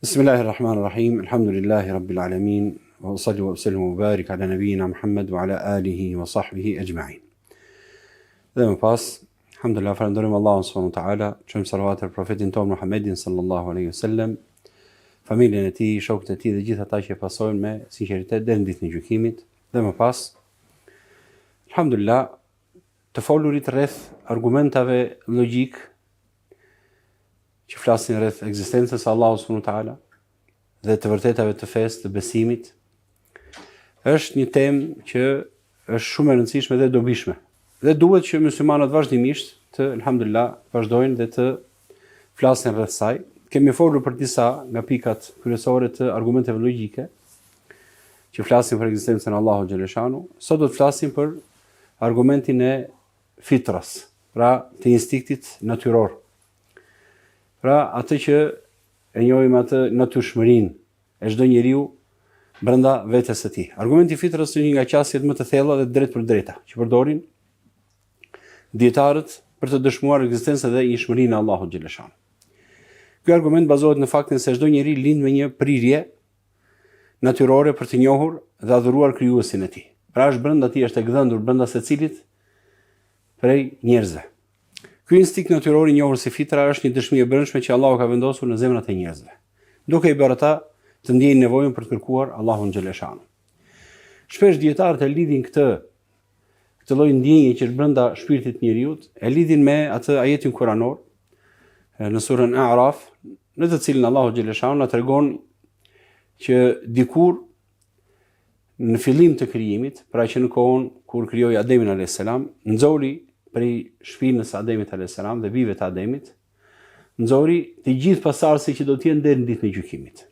بسم الله الرحمن الرحيم الحمد لله رب العالمين وأصلي وأسلم وبارك على نبينا محمد وعلى آله وصحبه أجمعين. Dhe më pas, alhamdulillah, falenderojmë Allahun subhanahu wa taala, çojmë salavat për profetin ton Muhammedin sallallahu alaihi wasallam, familjen e tij, shokët e tij dhe gjithë ata që pasojnë me sinqeritet deri në ditën e gjykimit. Dhe më pas, alhamdulillah, të folurit rreth argumentave logjik që flasin rreth ekzistencës së Allahut subhanahu wa taala dhe të vërtetave të fesë, të besimit, është një temë që është shumë e rëndësishme dhe dobishme. Dhe duhet që muslimanët vazhdimisht të, alhamdulillah, vazhdojnë dhe të flasin rreth saj. Kemi folur për disa nga pikat kryesore të argumenteve logjike që flasin për ekzistencën e Allahut xhaleshanu. Sot do të flasim për argumentin e fitras, pra të instiktit natyror. Pra atë që e njohim atë natyrshmërinë e çdo njeriu brenda vetes së tij. Argumenti i fitrës është një nga qasjet më të thella dhe drejt për drejta që përdorin dietarët për të dëshmuar ekzistencën dhe njëshmërinë e Allahut xhaleshanu. Ky argument bazohet në faktin se çdo njeri lind me një prirje natyrore për të njohur dhe adhuruar krijuesin e tij. Pra është brenda tij, është e gdhëndur brenda secilit prej njerëzve. Ky instinkt natyror i njohur si fitra është një dëshmi e brendshme që Allahu ka vendosur në zemrat e njerëzve, duke i bërë ata të ndjejnë nevojën për të kërkuar Allahun xhaleshanu. Shpesh dietarët e lidhin këtë lloj ndjenje që është brenda shpirtit të njeriu, e lidhin me atë ajetin kuranor në surën A'raf, në të cilin Allahu xhaleshanu na tregon që dikur në fillim të krijimit, pra që në kohën kur krijoi Ademin alayhis salam, nxori prej shpinës së Ademit alayhis salam dhe bijve të Ademit, nxori të gjithë pasardhësit që do të jenë deri në ditën e gjykimit.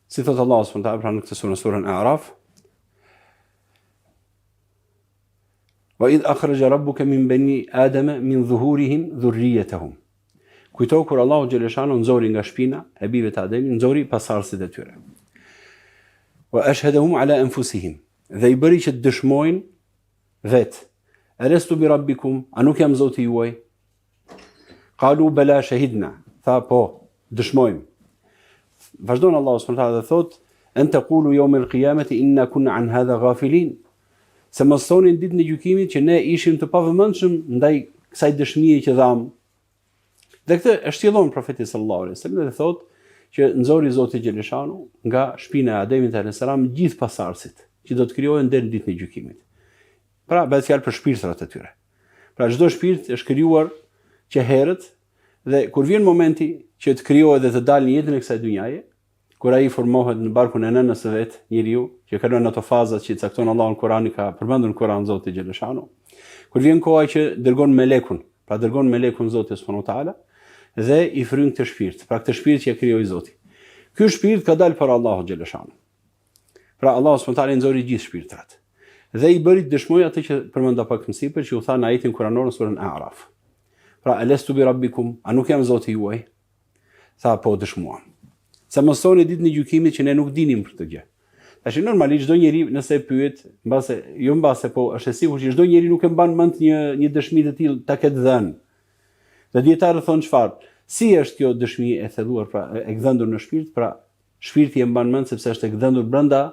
Si thot Allahu subhanahu wa taala pra në këtë surën A'raf, wa idh akhraja rabbuka min bani adama min dhuhurihim dhurriyyatahum. Kujto kur Allahu xhaleshanu nxori nga shpina e bijve të Ademit, nxori pasardhësit e tyre. Wa ashhadahum ala anfusihim, dhe i bëri që të dëshmojnë vetë. Elestu bi rabbikum, a nuk jam Zoti juaj? Qalu bala shahidna, tha po, dëshmojmë. Vazhdon Allahu subhanahu wa taala dhe thot: an taqulu yawm al-qiyamati inna kunna an hadha ghafilin. Se mos thonin ditën e gjykimit që ne ishim të pavëmendshëm ndaj kësaj dëshmie që dham. Dhe këtë e shtjellon profeti sallallahu alaihi wasallam dhe thot që nxori Zoti xhaleshanu nga shpina e Ademit alayhis salam gjithë pasardhësit që do të krijohen deri në ditën e gjykimit. Pra bëhet fjalë për shpirtrat e tyre. Pra çdo shpirt është krijuar që herët dhe kur vjen momenti që të krijohet dhe të dalë në jetën e kësaj dynjaje, kur ai formohet në barkun e nënës së vet, njeriu që kalon ato fazat që i cakton Allahu në Kur'an, ka përmendur në Kur'an Zoti xhaleshanu. Kur vjen koha që dërgon melekun, pra dërgon melekun Zoti subhanahu wa taala dhe i fryn këtë shpirt, pra këtë shpirt që e krijoi Zoti. Ky shpirt ka dalë për Allahu xhaleshanu. Pra Allahu subhanahu wa taala nxori gjithë shpirtrat. Dhe i bëri të dëshmoj atë që përmenda pak më sipër, që u tha në ajetin kuranor në surën A'raf. Pra elestu bi rabbikum, a nuk jam Zoti juaj? Tha po, dëshmuam. Se mos thoni ditën e gjykimit që ne nuk dinim për këtë gjë. Tash normalisht çdo njeri nëse pyet, mbase po është e sigurt që çdo njeri nuk e mban mend një dëshmi të tillë ta ketë dhënë. Dhe dietarët thonë çfarë? Si është kjo dëshmi e thelluar, pra e gdhëndur në shpirt, pra shpirti e mban mend sepse është e gdhëndur brenda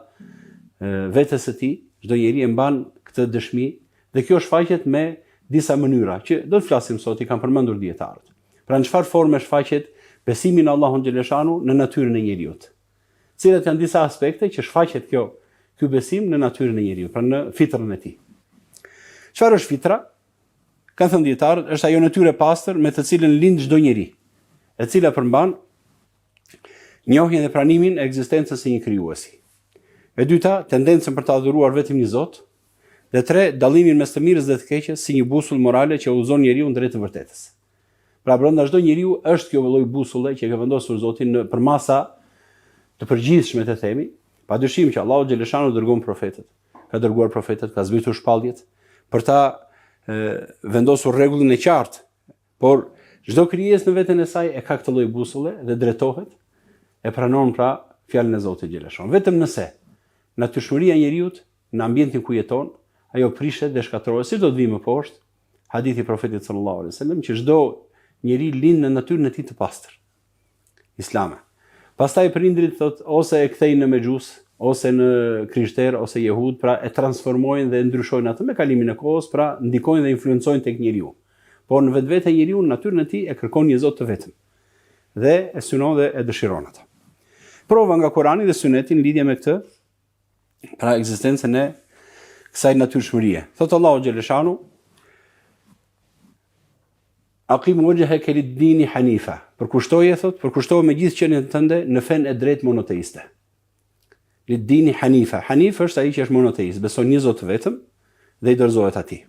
vetes së tij. Çdo njeri e mban këtë dëshmi dhe kjo shfaqet me disa mënyra që do të flasim sot, i kanë përmendur dietarët. Pra në çfarë forme shfaqet besimi në Allahun xhaleshanu në natyrën e njeriu. Cilat janë disa aspekte që shfaqet ky besim në natyrën e njeriu, pra në fitrën e tij. Çfarë është fitra? Kanë thënë dietarët, është ajo natyrë e pastër me të cilën lind çdo njeri, e cila përmban njohjen dhe pranimin e ekzistencës së një krijuesi. E dyta, tendencën për të adhuruar vetëm një Zot. Dhe tre, dallimin mes të mirës dhe të keqes si një busull morale që udhëzon njeriu drejt të vërtetës. Pra brenda çdo njeriu është kjo lloj busulle që ka vendosur Zoti për masa të përgjithshme të themi, padyshim që Allahu xhaleshanu dërgon profetët. Ka dërguar profetët, ka zbritur shpalljet për ta vendosur rregullin e qartë. Por çdo krijesë në veten e saj e ka këtë lloj busulle dhe drejtohet, e pranon pra fjalën e Zotit xhaleshanu. Vetëm nëse natyrshmëria e njeriu në ambientin ku jeton, ajo prishet dhe shkatërrohet, si do të vi më poshtë, hadithi profetit sallallahu alaihi wasallam që çdo njeri lind në natyrën e tij të pastër, islame. Pastaj prindrit thot ose e kthejnë në mexhus, ose në krishter, ose jehud, pra e transformojnë dhe ndryshojnë atë me kalimin e kohës, pra ndikojnë dhe influencojnë tek njeriu. Por në vetvete njeriu në natyrën e tij e kërkon një Zot të vetëm. Dhe e synon dhe e dëshiron atë. Prova nga Kurani dhe Suneti në lidhje me këtë, pra ekzistencën e kësaj natyrshmërie. Thot Allahu xhaleshanu: Aqim wajhaka lid-din hanifa. Përkushtoje me gjithë qenien tënde në fen e drejtë monoteiste. Lid-din hanifa. Hanif është ai që është monoteist, beson një Zot vetëm dhe i dorëzohet atij.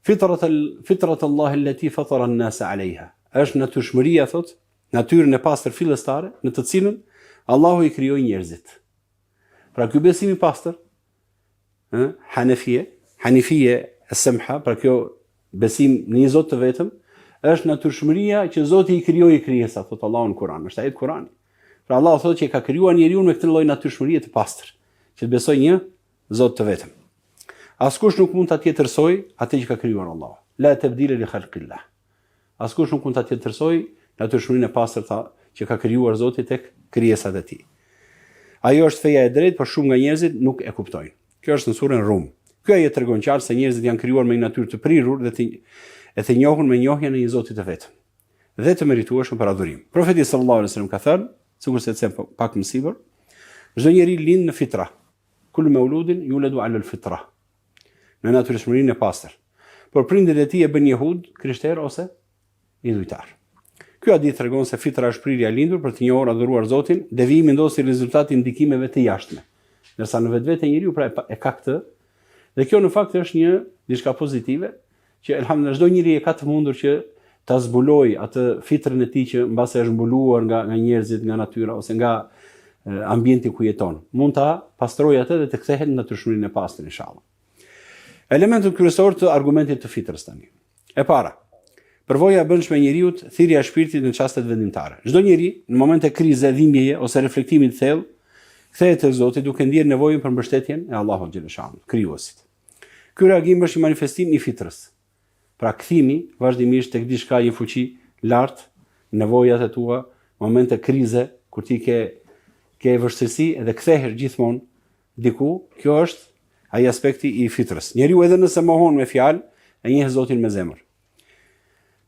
Fitrat Allah allati fatara an-nas 'alayha. Është natyrshmëria thot, natyrën e pastër fillestare në të cilën Allahu i krijoi njerëzit. Pra ky besim i pastër, Hanifie as-samha, pra kjo besim në një Zot të vetëm, është natyrshmëria që Zoti i krijoi krijesat, thot Allahu në Kur'an, është ajet Kur'ani. Pra Allahu thotë që ka krijuar njeriu me këtë lloj natyrshmërie të pastër, që të besojë një Zot të vetëm. Askush nuk mund ta tjetërsoj atë që ka krijuar Allahu. La tabdila li khalqillah. Askush nuk mund ta tjetërsoj natyrshmërinë e pastër që ka krijuar Zoti tek krijesat e tij. Ajo është feja e drejtë, por shumë nga njerëzit nuk e kuptojnë. Kjo është në surën Rum. Ky ajet tregon qartë se njerëzit janë krijuar me një natyrë të prirur dhe të njohur me njohjen e një Zoti të vetëm dhe të meritueshëm për adhurim. Profeti sallallahu alaihi wasallam ka thënë, sigurisht se pak më sipër, çdo njeri lind në fitra. Kullu mauludin yuladu ala al-fitra. Në natyrshmërinë e pastër. Por prindërit e tij e bën jehud, krishter ose idhujtar. Ky hadith tregon se fitra është prirja e lindur për të njohur adhuruar Zotin, devijimi ndodh si rezultat i ndikimeve të jashtme. Ndërsa në vetvete njeriu pra e ka këtë, dhe kjo në fakt është një diçka pozitive, që elhamdulillah çdo njeri e ka të mundur që ta zbulojë atë fitrën e tij që mbase është mbuluar nga njerëzit, nga natyra ose nga ambienti ku jeton. Mund ta pastrojë atë dhe të kthehet në natyrshmërinë e pastër inshallah. Elementet kryesorë të argumentit të fitrës tani. E para, përvoja e brendshme e njeriu, thirrja e shpirtit në çastet vendimtare. Çdo njeri në momente krize, dhimbjeje ose reflektimi të thellë, kthehet te Zoti duke ndier nevojën për mbështetjen e Allahut xhaleshanu, krijuesit. Ky reagim është një manifestim i fitrës. Pra kthimi vazhdimisht tek diçka një fuqi lart, nevojat e tua, momente krize, kur ti ke vështirësi dhe kthehesh gjithmonë diku, kjo është ai aspekti i fitrës. Njeriu edhe nëse mohon me fjalë, e njeh Zotin me zemër.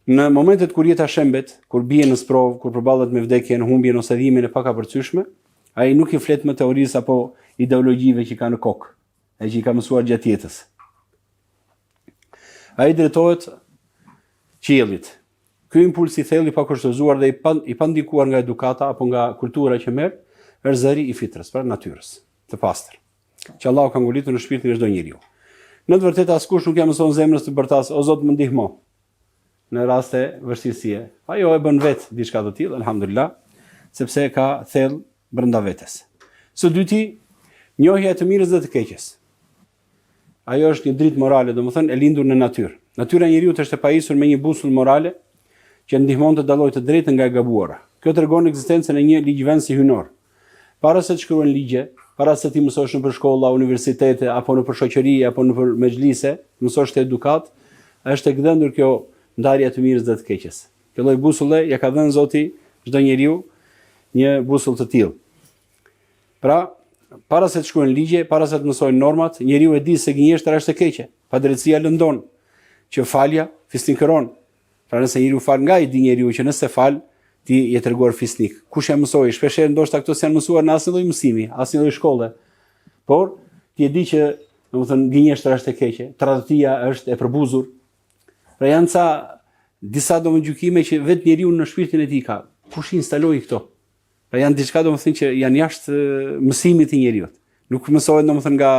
Në momentet kur jeta shembet, kur bie në sprovë, kur përballet me vdekjen, humbjen ose dhimbjen e pakapërcyeshme, ai nuk i flet me teorisë apo ideologjive që ka në kokë, ai që i ka mësuar gjatë jetës. Ai drejtohet qiellit. Ky impuls i thellë i pakushtzuar dhe i pandikuar nga edukata apo nga kultura që merr, është zëri i fitrës, pra natyrës të pastër, që Allahu ka ngolitur në shpirtin e çdo njeriu. Në të vërtetë askush nuk ja mëson zemrës të bërtas, o Zot më ndihmo në raste vështirësie. Ajo e bën vetë diçka të tillë, alhamdulillah, sepse ka thellë brenda vetes. Së dyti, njohja e të mirës dhe të keqes. Ajo është një dritë morale, domethënë e lindur në natyrë. Natyra e njeriu është e pajisur me një busull morale që ndihmon të dallojë të drejtën nga e gabuara. Kjo tregon ekzistencën e një ligjvendësi hyjnor. Para se të shkruhen ligje, para se ti mësosh në shkolla, universitete apo në shoqëri apo në mexhlise, mësosh të edukat, është e gdhendur kjo ndarja e të mirës dhe të keqes. Kjo lloj busulle ja ka dhënë Zoti çdo njeriu një busull të tillë. Pra, para se të shkruhen ligje, para se të mësojnë normat, njeriu e di se gënjeshtra është e keqe, padrejtësia lëndon, që falja fisnikëron. Pra nëse njeriu fal nga i di njeriu që nëse fal ti je treguar fisnik. Kush e mësoi? Shpesh ndoshta këto s'janë mësuar në asnjë lloj mësimi, asnjë lloj shkolle. Por ti e di që, domethënë, gënjeshtra është e keqe, tradhtia është e përbuzur. Pra janë disa gjykime që vetë njeriu në shpirtin e tij ka. Kush instaloi këto? Pra janë diçka domethënë që janë jashtë mësimit të njeriu. Nuk mësohet domethënë nga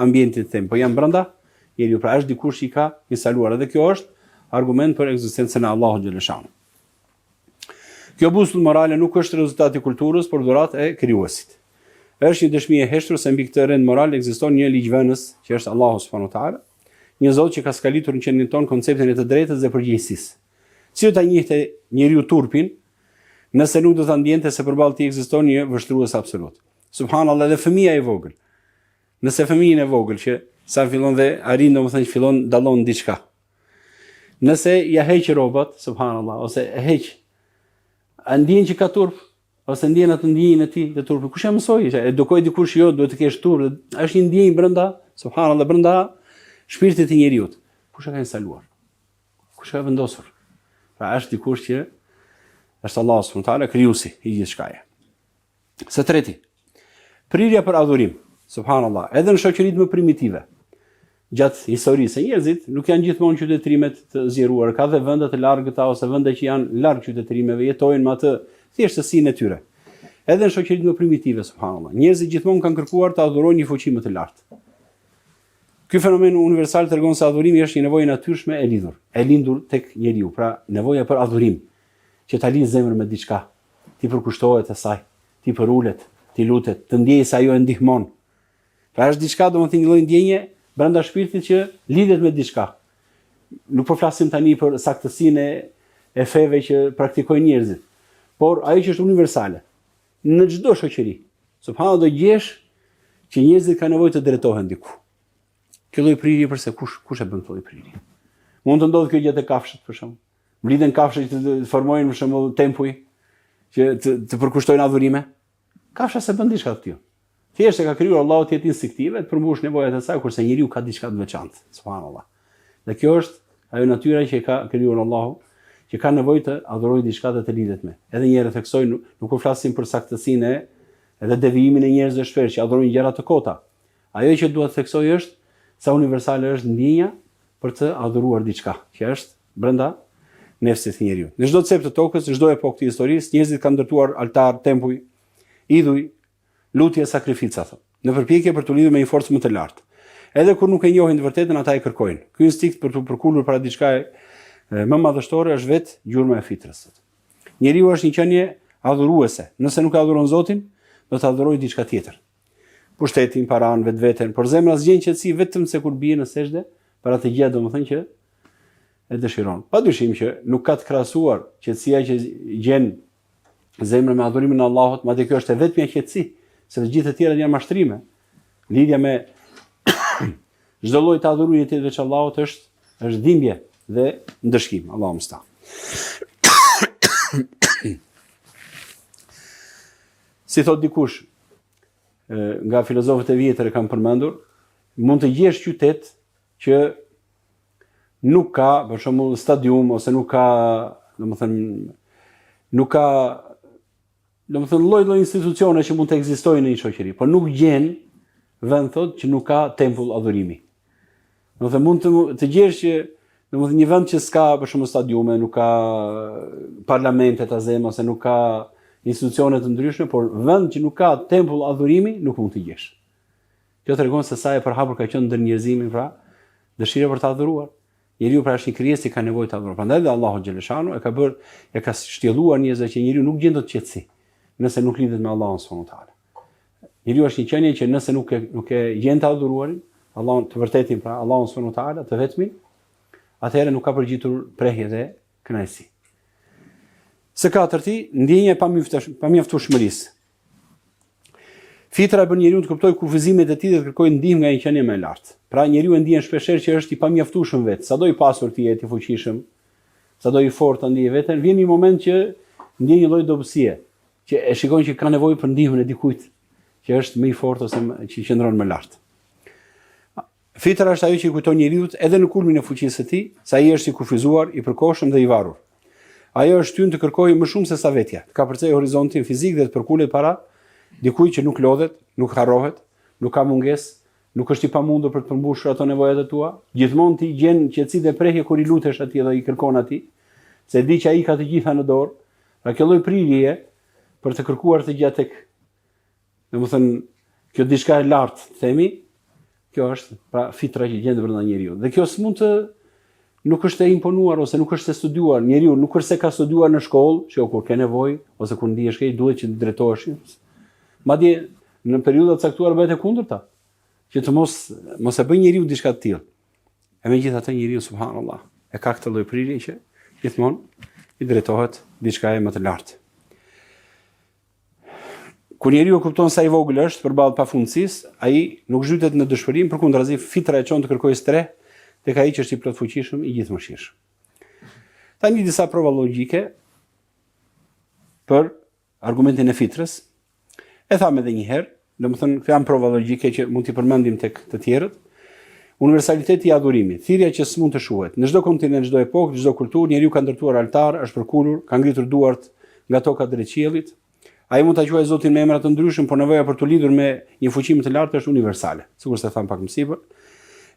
ambienti tim, po janë brenda njeriu. Pra është dikush që i ka instaluar, dhe kjo është argument për ekzistencën e Allahut xhaleshanu. Kjo busull morale nuk është rezultati i kulturës, por dhuratë e krijuesit. Është një dëshmi e heshtur se mbi këtë rend moral ekziston një ligjvënës, që është Allahu subhanahu wa taala, një Zot që ka skalitur në qendrin ton konceptin e të drejtës dhe përgjegjësisë. Si do ta njihte njeriu turpin, nëse nuk do ta ndjente se përballë tij ekziston një vështrues absolut. Subhanallahu, dhe fëmia e vogël. Nëse fëmijën e vogël që sa fillon dhe arrin domethënë që fillon dallon diçka. Nëse ja heq rrobat, subhanallahu, ose e heq, a ndjen që ka turp? ose ndjen atë ndjenjën e tij të turpit. Kush e mësoi? Edukoi dikush jo, duhet të kesh turp. Është një ndjenjë brenda, subhanallahu, brenda shpirtit të njeriu. Kush e ka instaluar? Kush e ka vendosur? Pra është dikush që është Allahu subhanahu wa taala, krijuesi i gjithçkaje. Së treti, prirja për adhurim. Subhanallahu, edhe në shoqëritë më primitive, gjatë historisë, njerëzit nuk janë gjithmonë qytetrimet të zgjeruar. Ka dhe vende të largëta ose vende që janë larg qytetrimeve, jetojnë me atë thjeshtësinë e tyre. Edhe në shoqëritë më primitive, subhanallahu, njerëzit gjithmonë kanë kërkuar të adhurojnë një fuqi më të lartë. Ky fenomen universal tregon se adhurimi është një nevojë natyrshme e lindur tek njeriu. Pra, nevoja për adhurim, që ta lidh zemrën me diçka, ti përkushtohet asaj, ti përulet, ti lutet, të ndjej se ajo e ndihmon. Pra është diçka, domethënë një lloj ndjenje brenda shpirtit që lidhet me diçka. Nuk po flasim tani për saktësinë e feve që praktikojnë njerëzit, por ajo që është universale në çdo shoqëri. Subhanallahu, do gjesh që njerëzit kanë nevojë të drejtohen diku. Kjo lloj prirje përse kush e bën këtë lloj prirje? Mund të ndodhë kjo gjatë kafshët për shembull. Mblidhen kafshët që të formojnë për shembull tempuj që të përkushtojnë adhurime. Kafsha se bën diçka të tillë. Thjesht e ka krijuar Allahu të jetë instinktive, të përmbush nevojat e saj, kurse njeriu ka diçka të veçantë. Subhanallahu. Dhe kjo është ajo natyra që ka krijuar Allahu, që ka nevojë të adhurojë diçka të lidhet me. Edhe një herë theksoj, nuk po flasim për saktësinë edhe devijimin e njerëzve shpesh që adhurojnë gjëra të kota. Ajo që dua të theksoj është sa universale është ndjenja për të adhuruar diçka, që është brenda nefsit të njeriu. Në çdo cep të tokës, në çdo epokë të historisë, njerëzit kanë ndërtuar altar, tempuj, idhuj, lutje, sakrifica, në përpjekje për të lidhur me një forcë më të lartë. Edhe kur nuk e njohin të vërtetën, ata e kërkojnë. Ky instinkt për të përkulur para diçka më madhështore është vetë gjurma e fitrës. Njeriu është një qenie adhuruese. Nëse nuk e adhuron Zotin, do të adhurojë diçka tjetër. Pushtetin, paran, vetveten, por zemra zgjen qetësi vetëm se kur bie në sejdë, për atë gjë domethënë që e dëshiron. Padyshim që nuk ka të krahasuar qetësia që gjen zemra me adhurimin e Allahut, madje kjo është e vetmja qetësi, se të gjithë të tjerat janë mashtrime. Lidhja me çdo lloj të adhurimit të veç Allahut është dhimbje dhe ndëshkim. Allahu mështa. Si thot dikush, nga filozofët e vjetër e kam përmendur, mund të gjesh qytet që nuk ka, për shembull, stadium ose nuk ka, domethënë lloj institucione që mund të ekzistojnë në një shoqëri, por nuk gjen vend thot që nuk ka tempull adhurimi. Domethënë mund të gjesh që domethënë një vend që s'ka për shembull stadiume, nuk ka parlamente të zema ose nuk ka institucione të ndryshme, por vend që nuk ka tempull adhurimi nuk mund të gjesh. Kjo tregon se sa e përhapur ka qenë ndër njerëzimin, pra dëshira për të adhuruar. Njeriu pra është një krijesë që ka nevojë të adhurohet. Prandaj Allahu xhaleshanu e ka shtjelluar njerëzve që njeriu nuk gjen dot qetësi nëse nuk lidhet me Allahun subhanahu wa taala. Njeriu është një qenie që nëse nuk e gjen të adhuruarin, Allahun të vërtetin, pra Allahun subhanahu wa taala, të vetmin, atëherë nuk ka përgjitur prehje dhe kënaqësi. Së katërti, ndjenja e pamjaftueshmërisë. Fitra e bën njeriu të kuptojë kufizimet e tij dhe të kërkojë ndihmë nga një qenie më e lartë. Pra njeriu e ndjen shpeshherë që është i pamjaftueshëm vetë, sado i pasur të jetë, i fuqishëm, sado i fortë ndjej veten, vjen një moment që ndjen një lloj dobësie, që e shikon që ka nevojë për ndihmën e dikujt që është më i fortë ose që qëndron më lart. Fitra është ajo që i kujton njeriu edhe në kulmin e fuqisë së tij, se ai është i kufizuar, i përkohshëm dhe i varur. Ajo është tynë të kërkojë më shumë se sa vetja, të kapërcejë horizontin fizik dhe të përkulet para dikujt që nuk lodhet, nuk harrohet, nuk ka mungesë, nuk është i pamundur për të përmbushur ato nevojat e tua. Gjithmonë ti gjen qetësi dhe prehje kur i lutesh atij dhe i kërkon atij, se di që ai ka të gjitha në dorë. Pra kjo lloj prirje për të kërkuar të gjatë tek, domethënë, kjo diçka e lartë, themi, kjo është pra fitra që gjendet brenda njeriu. Dhe kjo s'mund të nuk është e imponuar ose nuk është e studiuar. Njeriu nuk është se ka studiuar në shkollë, që kur ke nevojë ose kur ndihesh keq duhet që të drejtohesh. Madje në periudha të caktuara bëhet e kundërta, që të mos e bëj njeriu diçka të tillë. E megjithatë njeriu subhanallahu e ka këtë lloj prirje që gjithmonë i drejtohet diçkaje më të lartë. Kur njeriu kupton sa i vogël është përballë pafundësisë, ai nuk zhytet në dëshpërim, përkundrazi fitra e çon të kërkojë streh tek ai që është i plot fuqishëm, i gjithëmshirshëm. Tani disa prova logjike për argumentin e fitrës. E thamë edhe një herë, domethënë këto janë prova logjike që mund t'i përmendim tek të tjerët. Universaliteti i adhurimit, thirrja që s'mund të shuhet. Në çdo kontinent, çdo epokë, çdo kulturë, njeriu ka ndërtuar altar, është përkulur, ka ngritur duart nga toka drejt qiellit. Ai mund ta quajë Zotin me emra të ndryshëm, por nevoja për të lidhur me një fuqi më të lartë është universale. Sikur se tham pak më sipër.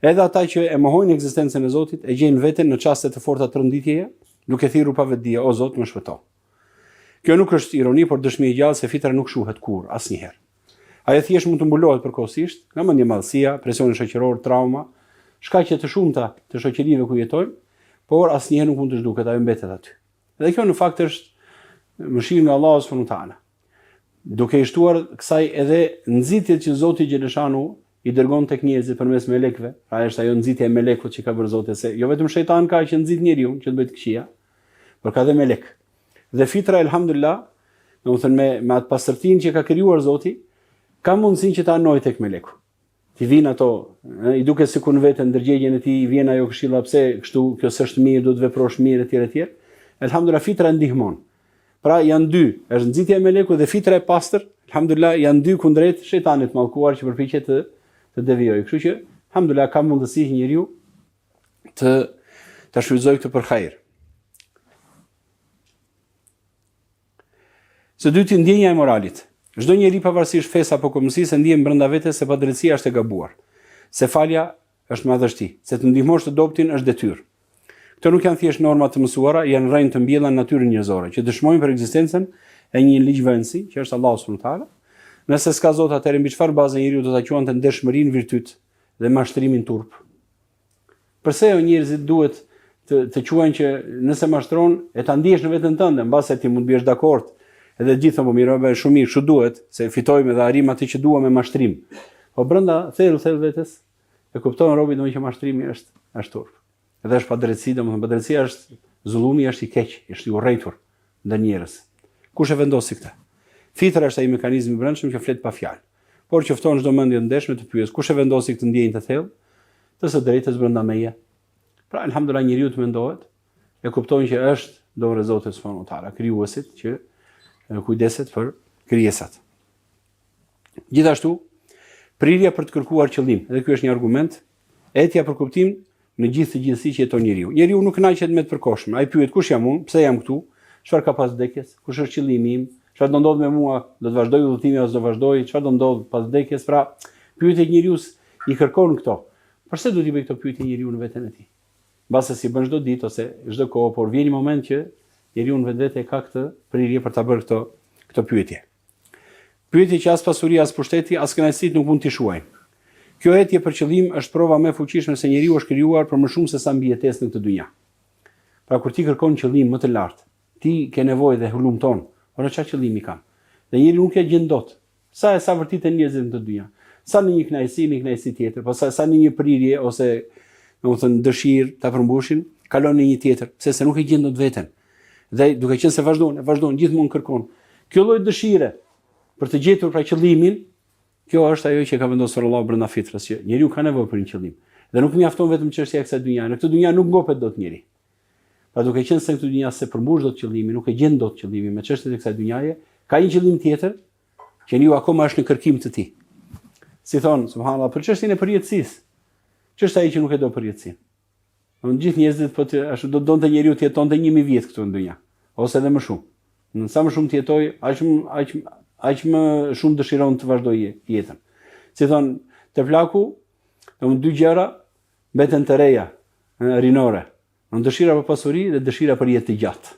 Edhe ata që e mohojnë ekzistencën e Zotit e gjejnë veten në çaste të forta të rënditjeje, duke thirrur pa vetdije, o Zot, më shpëto. Kjo nuk është ironi, por dëshmi e gjallë se fitra nuk shuhet kurrë, asnjëherë. Ajo thjesht mund të mbulohet përkohësisht nga mendjemallësia, presioni shoqëror, trauma, shkaqe të shumta të shoqërive ku jetojmë, por asnjëherë nuk mund të zhduket, ajo mbetet aty. Dhe kjo në fakt është mëshirë nga Allahu subhanahu wa taala. Duke i shtuar kësaj edhe nxitjet që Zoti xheleshanu i dërgon tek njerëzit përmes melekëve, pra është ajo nxitja e melekut që ka bërë Zoti, se jo vetëm shejtan ka që nxit njeriu që të bëjë këqija, por ka dhe melek. Dhe fitra elhamdulillah, domethënë me atë pastërtinë që ka krijuar Zoti, ka mundësinë që ta anojë tek meleku. Ti vin ato, i duket sikur në veten ndërgjegjen e tij vjen ajo këshilla, pse kështu, kjo s'është mirë, duhet veprosh mirë etj. Elhamdulillah fitra ndihmon. Pra janë dy, është nxitja e melekut dhe fitra e pastër, elhamdulillah janë dy kundrejt shejtanit mallkuar që përpiqet të devijojë. Kështu që elhamdulillah ka mundësi njeriu të shfrytëzojë këtë për hajër. Së dyti, ndjenja e moralit. Çdo njeri pavarësisht fesë apo kombësisë ndjen brenda vetes se padrejtësia është e gabuar, se falja është madhështi, se të ndihmosh të dobtin është detyrë. Këto nuk janë thjesht norma të mësuara, janë rrënjë të mbjellura në natyrën njerëzore, që dëshmojnë për ekzistencën e një ligjvënësi, që është Allahu subhanahu wa taala. Nëse s'ka Zot, atëherë mbi çfarë baze njeriu do ta quante ndershmërinë virtyt dhe mashtrimin turp? Përse njerëzit duhet të quajnë që nëse mashtron e ta ndihesh në veten tënde, mbase ti mund të biesh dakord. Edhe gjithë thonë, mirë, bëj shumë mirë, kështu duhet, se fitojmë dhe arrim atë që duam me mashtrim. Po brenda thellë vetes, e kupton robi domethënë që mashtrimi është turp. Edhe është padrejtësi, domethënë padrejtësia është zullumi, është i keq, është i urrëtur ndër njerëz. Kush e vendosi këtë? Fitra është ai mekanizmi i brendshëm që flet pa fjalë. Por qofton çdo mendje ndeshme të pyes, kush e vendosi këtë ndjenjë të thellë, të së drejtës brenda meje. Pra elhamdulillah njeriu të mendohet, e kuptojnë që është dorë e Zotit subhanahu wa taala, krijuesit që kujdeset për krijesat. Gjithashtu, prirja për të kërkuar qëllim, edhe ky është një argument, etja për kuptim në gjithë të gjithësi që jeton njeriu. Njeriu nuk kënaqet me të përkohshme. Ai pyet kush jam unë, pse jam këtu, çfarë ka pas vdekjes, kush është qëllimi im, çfarë do ndodh me mua, do të vazhdoj udhëtimin ose do vazhdoj, çfarë do ndodh pas vdekjes. Pra, pyetjet njeriu i kërkon këto. Përse duhet i bëj këto pyetje njeriu në veten e tij? Mbase si bën çdo ditë ose çdo kohë, por vjen një moment që njeriu në vetvete ka këtë prirje për ta bërë këto pyetje. Pyetje që as pasuria, as pushteti, as kënaqësitë nuk mund t'i shuajnë. Kjo etje për qëllim është prova më e fuqishme se njeriu është krijuar për më shumë se sa mbijetesë në këtë dynja. Pra kur ti kërkon qëllim më të lartë, ti ke nevojë dhe humbton, por çfarë qëllimi kam? Dhe njeriu nuk e gjen dot. Sa vërtetë njerëzit në këtë dynja. Sa në një kënaqësi tjetër, po sa në një prirje ose domethënë dëshirë ta përmbushin, kalon në një tjetër, se nuk e gjen dot veten. Dhe duke qenë se vazhdon gjithmonë kërkon. Kjo lloj dëshire për të gjetur pra qëllimin, kjo është ajo që ka vendosur Allahu brenda fitrës, që njeriu ka nevojë për një qëllim. Dhe nuk mjafton vetëm çështja e kësaj dynjaje. Në këtë dynjë nuk ngopet dot njeri. Pra duke qenë se në këtë dynjë se përmbush dot qëllimin, nuk e gjen dot qëllimin me çështjet e kësaj dynjaje, ka një qëllim tjetër që njeriu akoma është në kërkim të tij. Si thon subhanallahu për çështjen e përjetësisë. Ç'është ai që nuk e do përjetësinë? Në gjithë njerëzit po ashtu do donte njeriu të jetonte 1000 vjet këtu në dynjë, ose edhe më shumë. Në sa më shumë të jetoj, aq më shumë dëshiron të vazhdojë jetën. Si thon te flaku, domethënë dy gjëra mbeten të reja, rinore. Dëshira për pasuri dhe dëshira për jetë të gjatë.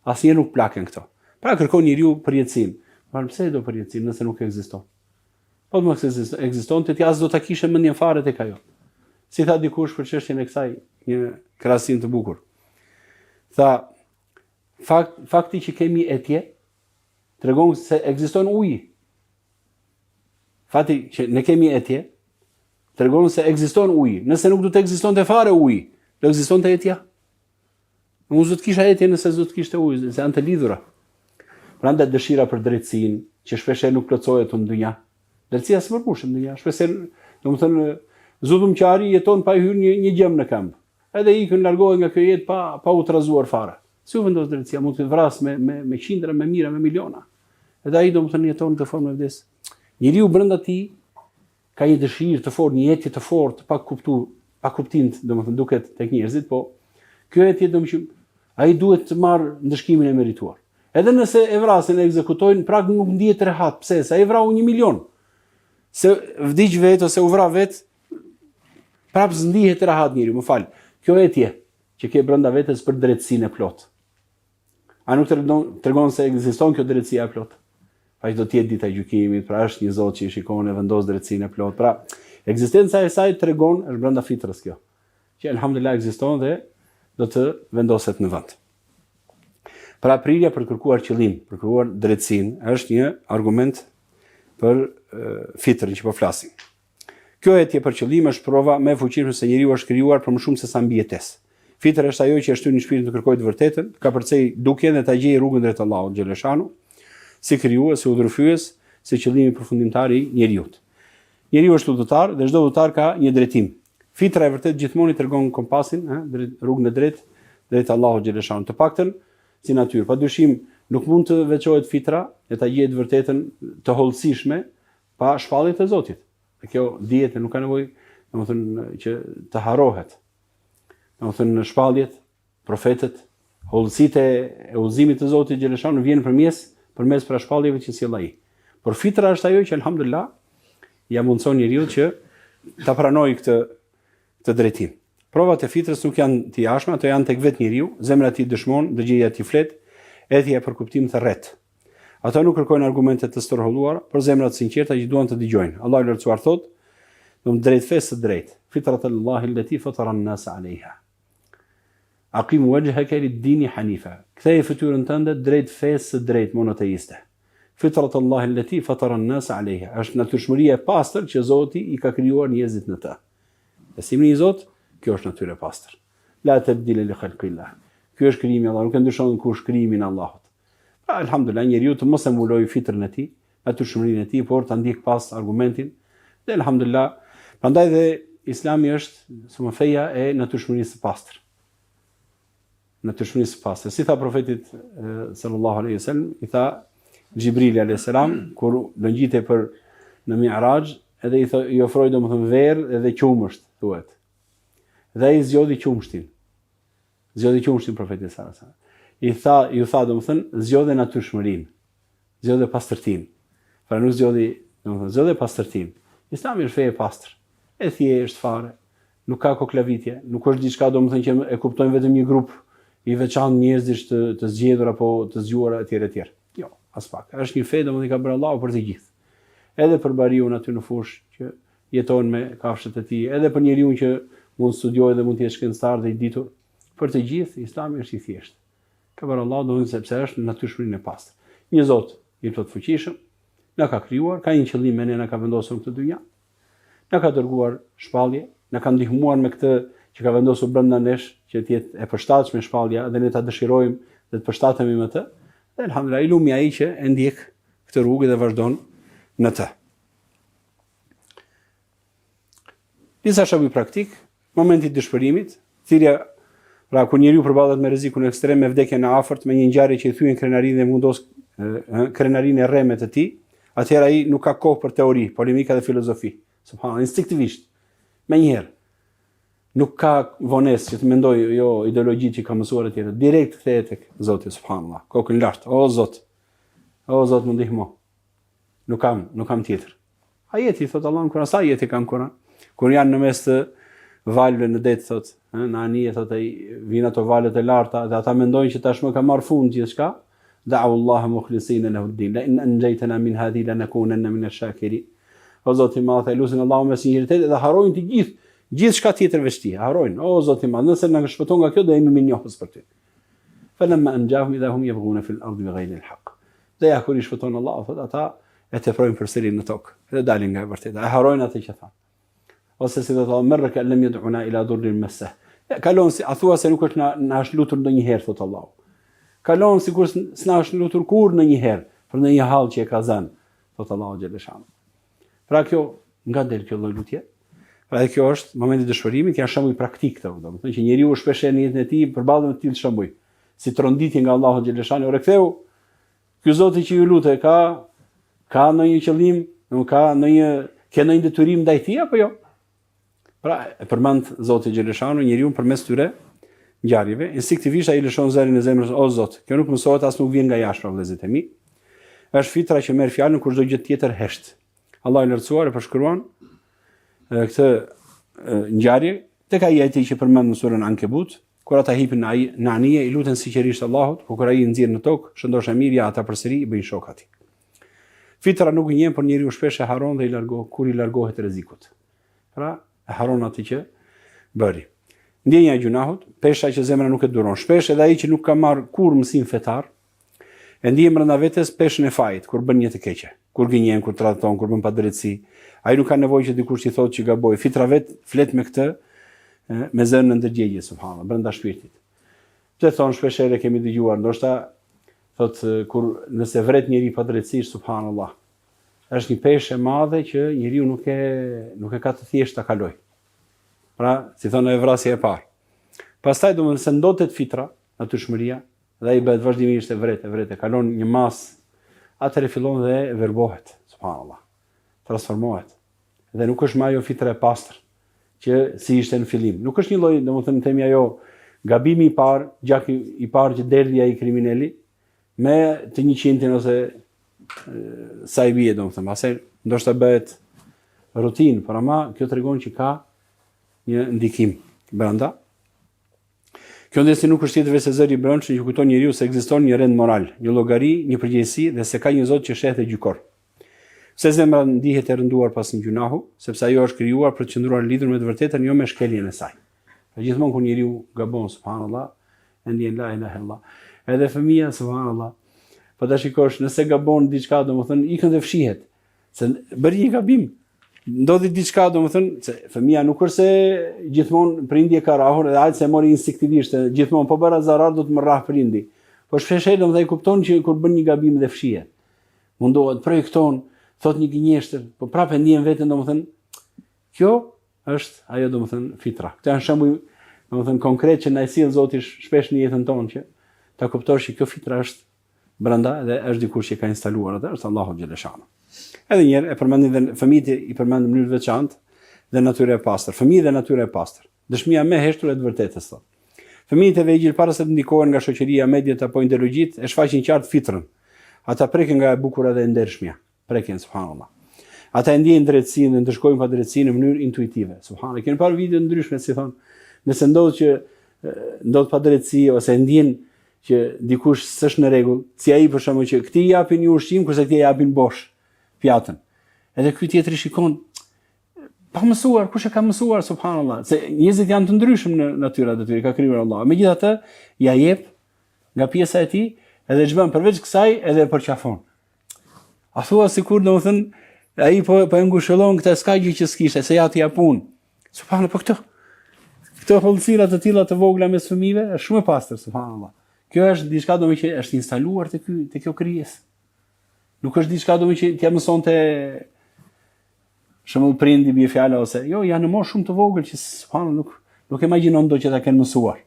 Asnjëherë nuk plaken këto. Pra kërkon njeriu përjetësinë. Por pse do përjetësinë nëse nuk ekziston? Po mos ekzistonte ti as do ta kishe mendjen fare tek ajo. Si tha dikush për çështjen e kësaj, një krahasim të bukur. Tha, fakti që kemi etje tregon se ekziston uji. Fakti që ne kemi etje tregon se ekziston uji. Nëse nuk do të ekzistonte fare uji, do ekzistonte etja? Unë do të kisha etje nëse do të kishte ujë, se janë të lidhura. Prandaj dëshira për drejtësinë, që shpesh nuk plotësohet në dynja. Drejtësia s'përmbushet në dynja. Shpesh, domethënë, zudhumqari jeton pa hyrë një gjem në këmbë. Edhe ikën largohet nga kjo jetë pa u trazuar fare. Si u vendos drejtësia? Mund të vras me qindra, me mijëra, me miliona. Edhe ai domethënë jeton në formë vdes. Njeriu brenda tij ka një dëshirë të fortë, një jetje të fortë, pa kuptim, domethënë duket tek njerëzit, po kjo jetje domethënë ai duhet të marrë ndëshkimin e merituar. Edhe nëse e vrasin e ekzekutojnë, prag nuk ndihet rehat. Pse? Se ai vrau 1 milion. Se vdiq vet ose u vra vet, prap s'ndihet rehat njeriu, më fal. Kjo jetje që ke brenda vetes për drejtsinë e plot. A nuk tregon se ekziston kjo drejtësia e plot? Pa që do të jetë dita e gjykimit, pra është një Zot që i shikon e vendos drejtsinë e plot. Pra, ekzistenca e saj tregon është brenda fitrës kjo. Që elhamdulillah ekziston dhe do të vendoset në vend. Pra prirja për kërkuar qëllim, për kërkuar drejtsinë, është një argument për fitrën që po flasim. Kjo jetje për qëllim është prova më e fuqishme se njeriu është krijuar për më shumë se sa mbijetesë. Fitra është ajo që e shtyn shpirtin të kërkojë të vërtetën, ka përcej dukjen dhe ta gjejë rrugën drejt Allahut xhaleshanu, si krijues, si udhëfyes, si qëllimi përfundimtar i njeriu. Njeriu është udhëtar dhe çdo udhëtar ka një drejtim. Fitra e vërtet gjithmonë i tregon kompasin, rrugën e drejtë drejt Allahut xhaleshanu. Të paktën si natyrë. Padyshim nuk mund të veçohet fitra e ta gjejë të vërtetën të hollësishme pa shpalljet e Zotit. Dhe kjo dihet e nuk ka nevojë, domethënë që të harrohet. Domethënë shpalljet, profetët, hollësitë e udhëzimit të Zotit xhaleshanu vjen përmes pra shpalljeve që sjell ai. Por fitra është ajo që elhamdulillah ja mundson njeriu që ta pranojë këtë drejtim. Provat e fitrës nuk janë të jashtme, ato janë tek vetë njeriu, zemra e tij dëshmon, dëgjeja e tij flet, etja për kuptim të rreth. Ato nuk kërkojnë argumente të stërholluara, por zemra të sinqerta që duan të dëgjojnë. Allahu i lartësuar thotë, drejt fesë drejt. Fitratullahi allati fatara an-nasa 'alayha. Aqim wajhaka lid-din hanifa. Kthej fytyrën tënde drejt fesë drejt monoteiste. Fitratullahi allati fatara an-nasa 'alayha. Është natyrshmëria e pastër që Zoti i ka krijuar njerëzit në të. Besimi i Zot, kjo është natyrë e pastër. La tabdila li khalqillah. Ky është krijimi i Allahut, nuk e ndryshon kush krijimin e Allahut. Pra elhamdulillah njeriu të mos e mbulojë fitrën e tij, natyrshmërinë e tij, por ta ndjek pas argumentin. Dhe elhamdulillah, prandaj dhe Islami është feja e natyrshmërisë së pastër. Natyrshmërisë së pastër. Si tha profeti sallallahu alaihi wasallam, i tha Xhibrili alayhis salam kur do ngjitej për në Mi'raj, edhe i ofroi domethënë verë edhe qumësht, thuhet. Dhe ai zgjodhi qumshtin. Zgjodhi qumshtin profeti sallallahu alaihi wasallam. Ju tha domethënë zgjodhe natyrshmërinë, zgjodhe pastërtinë. Pra nuk zgjodhe pastërtinë. Islami është fe e pastër. E thjesht fare. Nuk ka koklavitje, nuk është diçka domethënë që e kuptojnë vetëm një grup i veçantë njerëzish të zgjedhur apo të zgjuara etj. Jo, as pak. Është një fe domethënë ka bërë Allahu për të gjithë. Edhe për bariun aty në fushë që jeton me kafshët e tij, edhe për njeriu që mund studiojë dhe mund të jetë shkencëtar dhe i ditur, për të gjithë Islami është i thjeshtë. Ka bërë Allahu domethënë sepse është në natyrshmërinë e pastër. Një Zot i plot fuqishëm na ka krijuar, ka një qëllim me ne, na ka vendosur në këtë dynjë. Na ka dërguar shpallje, na ka ndihmuar me këtë që ka vendosur brenda nesh që të jetë e përshtatshme shpallja dhe ne ta dëshirojmë dhe të përshtatemi me të. Dhe elhamdulillah i lumi ai që e ndjek këtë rrugë dhe vazhdon në të. Disa shembuj praktik, momenti i dëshpërimit, thirrja pra kur njeriu përballet me rrezikun ekstrem me vdekjen e afërt, me një ngjarje që i thyen krenarinë dhe mundos krenarinë e rremet të tij, atëherë ai nuk ka kohë për teori, polemika dhe filozofi. Subhanallahu, instinktivisht. Menjëherë nuk ka vonesë që të mendoj jo ideologji që ka mësuar etj. Direkt kthehet tek Zoti subhanallahu. Kokën lart. O Zot, më ndihmo. Nuk kam tjetër. Ajeti thot Allahu kur sa ajeti kanë Kur'an. Kur janë në mes të valve në det thot, në anije thot ai vijnë ato valët e larta dhe ata mendojnë që tashmë ka marr fund gjithçka. Da'u Allah mukhlisina lahu ad-din. La in anjaytana min hadhihi lanakunanna min ash-shakirin. O Zoti i Madh, lutem Allahu me sinqeritet dhe harrojnë të gjithçka tjetër veç ti. Harrojnë. O Zoti i Madh, nëse na shpëton nga kjo do jemi më njohës për ty. Falamma anjahum idha hum yabghuna fil ardi bighayri al-haqq. Dhe ja kur i shpëton Allahu, thot ata e tepërojnë përsëri në tokë. Dhe dalin nga e vërteta. E harrojnë atë që thanë. Ose si do të thonë merraka lam yad'una ila durrin massah. Kalon si a thua se nuk është na është lutur ndonjëherë thot Allahu. Kalon sikur s'na është lutur kur ndonjëherë për ndonjë hall që e ka zënë thot Allahu xhaleshanu. Pra kjo nga del kjo lloj lutje. Pra kjo është momenti i dëshpërimit, janë shembuj praktik këto, domethënë që njeriu shpesh në jetën e tij përballet me të tillë shembuj, si tronditje nga Allahu xhaleshani, ore ktheu ky Zoti që ju lutet ka ndonjë qëllim, ka ndonjë detyrim ndaj tij apo jo? Pra, e përmend Zoti xhaleshanu njeriu përmes tyre ngjarjeve, instinktivisht ai lëshon zërin e zemrës, o Zot, kjo nuk mësohet as nuk vjen nga jashtë vëllezërit e mi. Është fitra që merr fjalën kur çdo gjë tjetër hesht. Allah i lartësuar e përshkruan këtë ngjarje tek ajeti që përmend në surën Ankebut, kur ata hipin në anije i luten sinqerisht Allahut, por kur ai i nxjerr në tokë, shëndosh e mirë ja ata përsëri i bëjnë shok atij. Fitra nuk i njeh, por njeriu shpesh e harron dhe kur i largohet rrezikut. Pra, e harron atë që bëri. Ndjenja e gjunahut, pesha që zemra nuk e duron. Shpesh edhe ai që nuk ka marr kur mësim fetar, e ndjen brenda vetes peshën e fajit kur bën një të keqe, kur gënjen, kur tradhton, kur bën padrejtësi. Ai nuk ka nevojë që dikush t'i thotë që gaboi. Fitra vet flet me këtë, me zënë në ndërgjegje, subhanallahu, brenda shpirtit. Pse thon shpesh edhe kemi dëgjuar, ndoshta thotë kur nëse vret njëri padrejtësisht, subhanallahu, është një peshë e madhe që njeriu nuk e ka të thjeshtë ta kaloj. Pra, si thonë e vrasja e parë. Pastaj domethënë se ndotet fitra, natyrshmëria, dhe ai bëhet vazhdimisht e vret, kalon një masë, atëherë fillon dhe verbohet, subhanallahu. Transformohet. Dhe nuk është më ajo fitra e pastër që si ishte në fillim. Nuk është një lloj, domethënë themi ajo gabimi i parë, gjaki i parë që derdhi ai kriminali me të 100 ose sa i bie, domethënë, pastaj ndoshta bëhet rutinë, por ama kjo tregon që ka një ndikim brenda. Kjo ndesi nuk është tjetër se zëri i brendshëm që kujton njeriu se ekziston një rend moral, një llogari, një përgjegjësi dhe se ka një Zot që sheh dhe gjykon. Pse zemra ndihet e rënduar pas një gjunahu, sepse ajo është krijuar për të qëndruar lidhur me të vërtetën, jo me shkeljen e saj. Gjithmonë kur njeriu gabon, subhanallahu, e ndjen la ilaha illallah. Edhe fëmia, subhanallahu, po ta shikosh, nëse gabon diçka, domethënë ikën dhe fshihet, se bëri një gabim. Ndodhi diçka, domethënë, se fëmia nuk është se gjithmonë prindi e ka rrahur, edhe ajse e mori instinktivisht, gjithmonë po bëra zarar do të më rrah prindi. Po shpesh domethënë ai kupton që kur bën një gabim dhe fshihet, mundohet projekton, thot një gënjeshtër, po prapë ndjen veten domethënë, kjo është ajo domethënë fitra. Këtë janë shembuj domethënë konkret që na e sjell Zoti shpesh në jetën tonë që ta kuptosh që kjo fitra është brenda dhe është dikush që ka instaluar atë, është Allahu xhaleshanu. Edhe një herë e përmendin dhe fëmijët i përmendën në mënyrë veçantë dhe natyra e pastër. Fëmijë dhe natyra e pastër. Dëshmia më e heshtur e të vërtetës thotë. Fëmijët e vegjël para se të ndikohen nga shoqëria, mediat apo ideologjitë, e shfaqin qartë fitrën. Ata preken nga e bukura dhe e ndershmja. Preken, subhanallahu. Ata e ndjejnë drejtsinë dhe ndëshkojnë padrejtsinë në mënyrë intuitive. Subhanallahu. Keni parë video ndryshme si thon, nëse ndodh padrejtësi ose ndjen që dikush s'është në rregull, si ai për shkakun që këtij japin një ushqim kurse këtij japin bosh pjatën. Edhe ky tjetri shikon pa mësuar, kush e ka mësuar, subhanallahu, se njerëzit janë të ndryshëm në natyrat e tyre, ka krijuar Allah. Megjithatë, ja jep nga pjesa e tij, edhe ç'bën përveç kësaj edhe përqafon. A thua sikur domethënë ai po e ngushëllon këtë s'ka gjë që s'kishte, se ja ti japun. Subhanallahu, po këto hollësira të tilla të vogla mes fëmijëve është shumë e pastër, subhanallahu. Kjo është diçka domethënë që është instaluar te kjo krijesë. Nuk është diçka domethënë që t'ia mësonte shembull prindi bie fjala ose jo, janë në moshë shumë të vogël që subhanallahu nuk imagjinon do që ta kenë mësuar.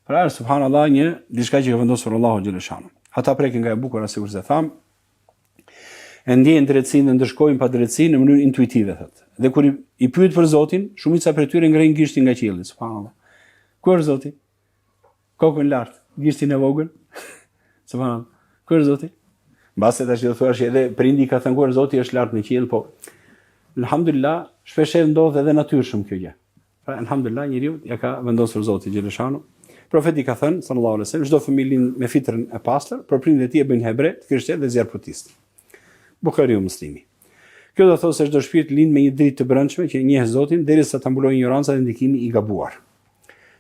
Pra subhanallahu një diçka që ka vendosur Allahu xhaleshanu. Ata prekin nga e bukur sikur se tham, e ndjejnë drejtsinë dhe ndëshkojnë padrejtsinë në mënyrë intuitive thotë. Dhe kur i pyet për Zotin, shumica prej tyre ngrejnë gishtin nga qielli, subhanallahu. Ku është Zoti? Kokën lart, gishtin e vogël. Subhanallahu. Ku është Zoti? Mbase tash do thuash edhe prindi ka thënë ku është Zoti është lart në qiell, po alhamdulillah shpesh ndodh edhe natyrshëm kjo gjë. Pra alhamdulillah njeriu ja ka vendosur Zoti xhaleshanu. Profeti ka thënë sallallahu alaihi wasallam, çdo fëmijë me fitrën e pastër, por prindërit e tij e bëjnë hebre, krishterë dhe zjarrputist. Buhariu Muslimi. Kjo do thotë se çdo shpirt lind me një dritë të brendshme që njeh Zotin derisa ta mbulojë ignoranca dhe ndikimi i gabuar.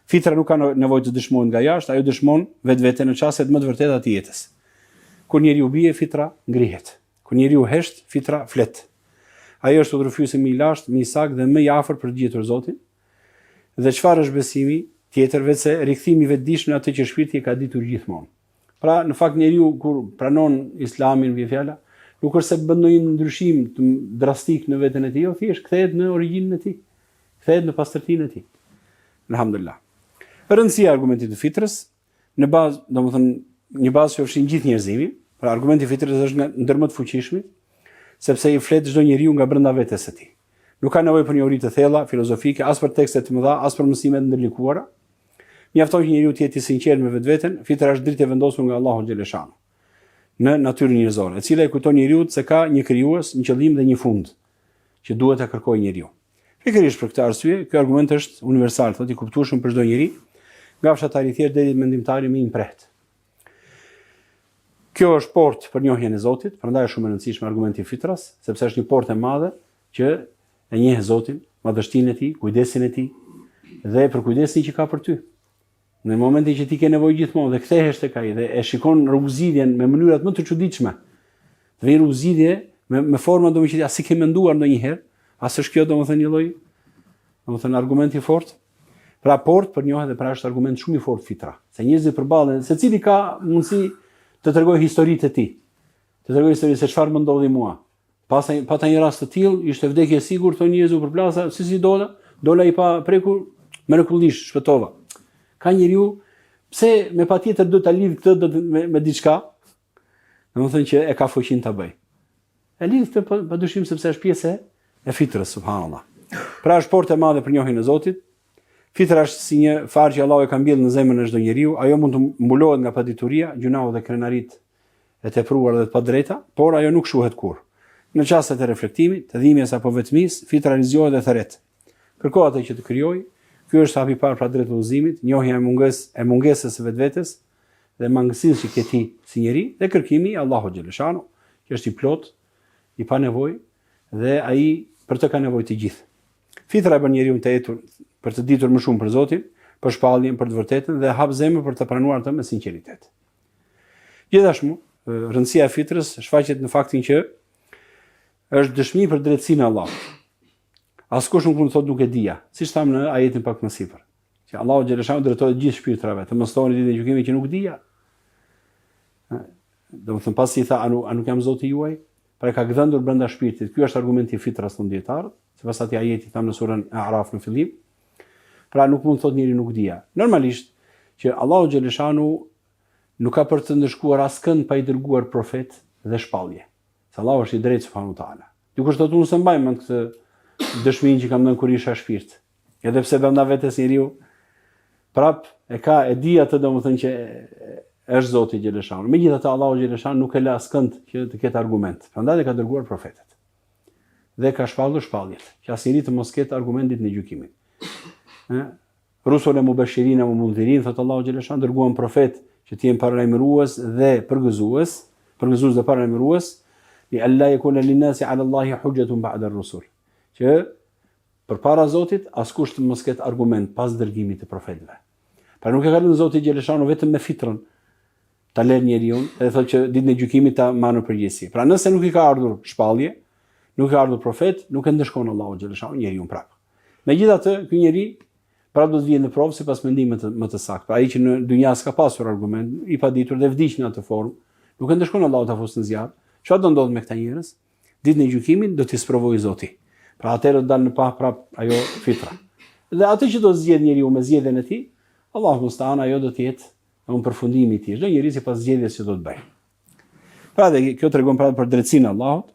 Fitra nuk ka nevojë të dëshmohet nga jashtë, ajo dëshmon vetvete në çastet më të vërteta të jetës. Kur njeriu bie, fitra ngrihet. Kur njeriu hesht, fitra flet. Ajo është udhëfyesi më i lashtë, më i saktë dhe më i afër për të gjetur Zotin. Dhe çfarë është besimi tjetër vetë se rikthimi vetëdish në atë që shpirti e ka ditur gjithmonë. Pra në fakt njeriu kur pranon Islamin vjen fjala, nuk është se bën ndonjë ndryshim drastik në veten e tij, thjesht kthehet në origjinën e tij. Kthehet në pastërtinë e tij. Alhamdulillah. Rëndësia e argumentit të fitrës në bazë, domethënë një bazë që ofshin gjithë njerëzimin, Pra argumenti i fitrës është nga ndër më të fuqishmit, sepse i flet çdo njeriu nga brenda vetes së tij. Nuk ka nevojë për njohuri të thella filozofike, as për tekste të mëdha, as për mësime të ndërlikuara. Mjafton që njeriu të jetë i sinqert me vetveten, fitra është dritë e vendosur nga Allahu xhaleshanu në natyrën njerëzore, e cila i kujton njeriu se ka një krijues, një qëllim dhe një fund që duhet ta kërkojë njeriu. Pikërisht për këtë arsye, ky argument është universal, thotë i kuptueshëm për çdo njeri, nga fshatari i thjeshtë deri mendimtari më i mprehtë. Kjo është portë për njohjen e Zotit, prandaj është shumë e rëndësishme argumenti i fitras, sepse është një portë e madhe që e njeh Zotin, madhështinë e tij, kujdesin e tij dhe për kujdesin që ka për ty. Në momentin që ti ke nevojë gjithmonë dhe kthehesh tek ai dhe e shikon rrugëzidhjen me mënyrat më të çuditshme, të vjen rrugëzidhje me forma domethënë që as i ke menduar ndonjëherë, as është kjo domethënë një lloj domethënë argument i fortë. Pra portë për njohje dhe pra është argument shumë i fortë fitra. Se njerëzit përballen, secili ka mundësi të tregojë historitë e tij. Të tregojë histori se çfarë më ndodhi mua. Pata një rast të tillë, ishte vdekje e sigurt, thonë njerëzit u përplasa, si dola i pa prekur, mrekullisht shpëtova. Ka njeriu, pse me patjetër do ta lidh këtë me diçka, domethënë që e ka fuqinë ta bëj. E lidh këtë padyshim sepse është pjesë e fitrës, subhanallahu. Pra është portë e madhe për njohjen e Zotit. Fitra është si një farë që Allahu e ka mbjellë në zemrën e çdo njeriu, ajo mund të mbulohet nga padituria, gjunahu dhe krenarit e tepruara dhe të padrejta, por ajo nuk shuhet kurrë. Në çastet e reflektimit, të dhimbjes apo vetmisë, fitra rizgjohet dhe thret. Kërko atë që të krijoj. Ky është hapi i parë pra drejt udhëzimit, njohja e mungesës së vetvetes dhe mangësisë që ke ti si njeri dhe kërkimi i Allahut xhaleshanu, që është i plot, i pa nevojë dhe ai për të ka nevojë të gjithë. Fitra e bën njeriu të etur për të ditur më shumë për Zotin, për shpalljen, për të vërtetën dhe hap zemër për të pranuar atë me sinqeritet. Gjithashtu, rëndësia e fitrës shfaqet në faktin që është dëshmi për drejtësinë e Allahut. Askush nuk mund të thotë nuk e dija, siç thamë në ajetin pak më sipër, që Allahu xhaleshanu drejtohet gjithë shpirtrave, të mos thoni ditën e gjykimit që nuk dija. Domethënë pasi i tha, a nuk jam Zoti juaj? Pra ka gdhendur brenda shpirtit. Ky është argumenti i fitrës tonë dietar, sipas atij ajeti thamë në surën A'raf në fillim. Pra nuk mund të thotë njëri nuk dija. Normalisht që Allahu xhaleshanu nuk ka për të ndeshkuar askënd pa i dërguar profet dhe shpallje. Se Allahu është i drejtë subhanahu teala. Dikush thotë unë s'e mbaj mend këtë dëshminë që kam dhënë kur isha shpirt. Edhe pse brenda vetes njeriu prap e di atë domethënë që është Zoti xhaleshanu. Megjithatë Allahu xhaleshanu nuk e la askënd që të ketë argument. Prandaj e ka dërguar profetet. Dhe ka shpallur shpalljet, që asnjëri të mos ketë argument ditën e gjykimit. Rusul e mubashirin e mundhirin, thotë Allahu xhaleshanu, dërguan profet që të jenë paralajmërues dhe përgëzues dhe paralajmërues, li alla yakuna lin-nasi 'ala Allahi hujjatun ba'da ar-rusul. Që përpara Zotit askush të mos ketë argument pas dërgimit të profetëve. Pra nuk e ka lënë Zoti xhaleshanu vetëm me fitrën ta lënë njeriu, edhe thotë që ditën e gjykimit ta marrë përgjegjësi. Pra nëse nuk i ka ardhur shpallje, nuk ka ardhur profet, nuk e ndeshkon Allahu xhaleshanu njeriu prap. Megjithatë, ky njeri prap do të vijë në provë sipas mendimit më të saktë. Pra ai që në dynja s'ka pasur argument, i paditur dhe vdiq në atë formë, nuk e ndeshkon Allahu ta fusë në zjarr. Çfarë do ndodh me këta njerëz? Ditën e gjykimit do t'i sprovojë Zoti. Pra atëherë do dalë në pa prap ajo fitra. Dhe atë që do zgjedh njeriu me zgjedhjen e tij, Allahu musta'an ajo do të jetë në përfundimin e tij. Çdo njeri sipas zgjedhjes që do të bëjë. Pra dhe kjo tregon pra për drejtsinë e Allahut.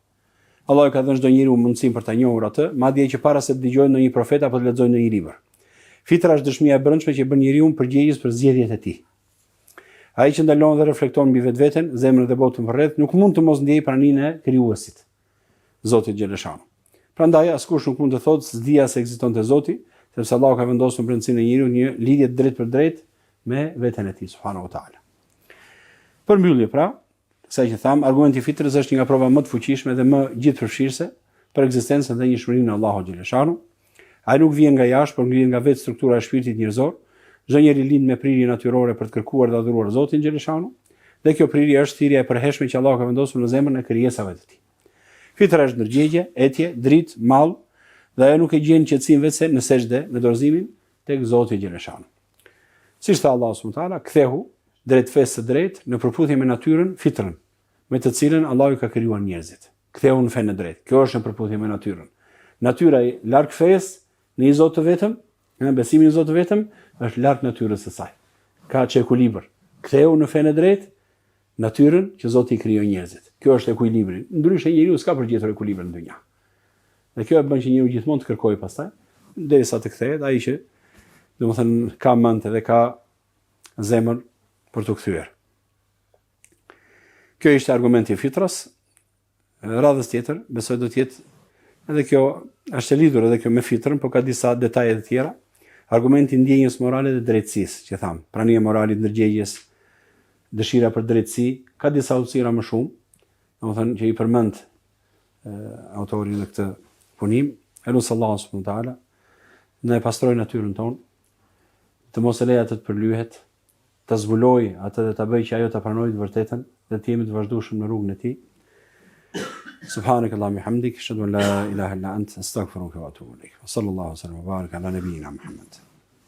Allahu ka dhënë çdo njeriu mundësinë për ta njohur atë, madje që para se të dëgjojë ndonjë profet apo të lexojë ndonjë libër. Fitra është dëshmia e brendshme që bën njeriu përgjegjës për zgjedhjet e tij. Ai që ndalon dhe reflekton mbi vetveten, zemrën dhe botën përreth, nuk mund të mos ndjejë praninë e krijuesit, Zotit xhaleshanu. Prandaj askush nuk mund të thotë s'dia se ekzistonte Zoti, sepse Allahu ka vendosur në brendsinë e njeriu një lidhje drejt për drejt me veten e tij subhanahu wa taala. Për mbyllje pra, sa që tham, argumenti i fitrës është një nga prova më të fuqishme dhe më gjithëpërfshirëse për ekzistencën dhe njëshmërinë e Allahut xhaleshanu. Ai nuk vjen nga jashtë, por ngrihet nga vetë struktura e shpirtit njerëzor. Çdo njeri lind me prirje natyrore për të kërkuar dhe adhuruar Zotin xhaleshanu, dhe kjo prirje është thirrja e përhershme që Allahu ka vendosur në zemrën e krijesave të tij. Fitra është ndërgjegje, etje, dritë, mall, dhe ajo nuk e gjen qetësinë vetëse në sejdë, në dorëzimin tek Zoti xhaleshanu. Siç tha Allahu subhanahu wa taala, kthehu drejt fesë së drejtë në përputhje me natyrën, fitrën, me të cilën Allahu ka krijuar njerëzit. Ktheu në fenë drejt. Kjo është në përputhje me natyrën. Natyra i larg fesë në një Zot të vetëm, në besimin në Zot të vetëm, është larg natyrës së saj. Ka çekuilibër. Ktheu në fenë drejt, natyrën që Zoti i krijoi njerëzit. Kjo është ekuilibri. Ndryshe njeriu s'ka përgjetur ekuilibrin në dynja. Dhe kjo e bën që njeriu gjithmonë të kërkojë pastaj, derisa të kthehet ai që domethënë ka mend dhe ka zemër për të kthyer. Kjo ishte argumenti i fitrës. Radhës tjetër, besoj do të jetë edhe kjo është e lidhur edhe kjo me fitrën, por ka disa detaje të tjera. Argumenti i ndjenjës morale dhe drejtësisë, që tham, prania e moralit, ndërgjegjes, dëshira për drejtësi, ka disa udhësira më shumë, domethënë që i përmend autori në këtë punim, elus Allahu subhanahu wa taala, ne pastroj natyrën tonë, të mos e lejë atë të përlyhet, të zbuloj atë dhe ta bëj që ajo ta pranojë të vërtetën dhe të jemi të vazhdueshëm në rrugën e tij. سبحانك اللهم وبحمدك اشهد ان لا اله الا انت استغفرك واتوب اليك وصلى الله وسلم وبارك على نبينا محمد